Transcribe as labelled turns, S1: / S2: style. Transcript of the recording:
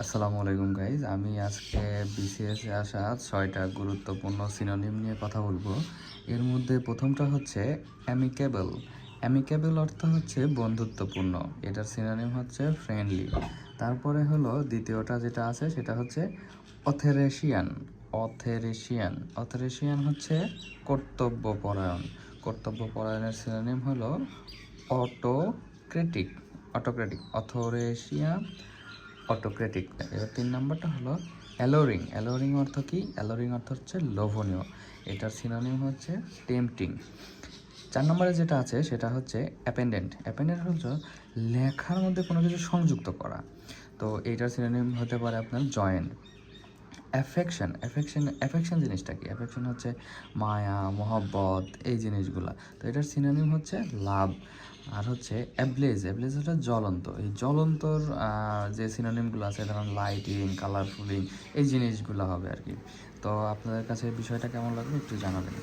S1: আসসালামু আলাইকুম গাইজ, আমি আজকে বিসিএস এ আসা 6টা গুরুত্বপূর্ণ সিনোনিম নিয়ে কথা বলবো। এর মধ্যে প্রথমটা হচ্ছে অ্যামিকেবল। অ্যামিকেবল অর্থ হচ্ছে বন্ধুত্বপূর্ণ, এটার সিনোনিম হচ্ছে ফ্রেন্ডলি। তারপরে হলো দ্বিতীয়টা যেটা আছে সেটা হচ্ছে অথেরেশিয়ান। অথেরেশিয়ান অথেরেশিয়ান হচ্ছে কর্তব্যপরায়ণ। কর্তব্যপরায়ণের সিনোনিম হলো অটোক্রেটিক। অথরেশিয়ান অটোক্রেটিক। এবার 3 নম্বরটা হলো অ্যালোরিং। অ্যালোরিং অর্থ কি? অ্যালোরিং অর্থ হচ্ছে লোভনীয়, এটার সিনোনিম হচ্ছে টেম্পটিং। 4 নম্বরে যেটা আছে সেটা হচ্ছে অ্যাপেন্ডেন্ট। অ্যাপেন্ডেন্ট হচ্ছে লেখার মধ্যে কোনো কিছু সংযুক্ত করা, তো এইটার সিনোনিম হতে পারে আপনার জয়েন্ট। অ্যাফেকশন জিনিসটা কি? অ্যাফেকশন হচ্ছে মায়া, মহব্বত, এই জিনিসগুলা। তো এটার সিনোনিম হচ্ছে লাভ। আর হচ্ছে অ্যাবলেজ হচ্ছে জ্বলন্ত। এই জ্বলন্তর যে সিনোনিমগুলো আছে, ধরুন লাইটিং, কালারফুলিং, এই জিনিসগুলো হবে আর কি। তো আপনাদের কাছে বিষয়টা কেমন লাগলো একটু জানাবেন।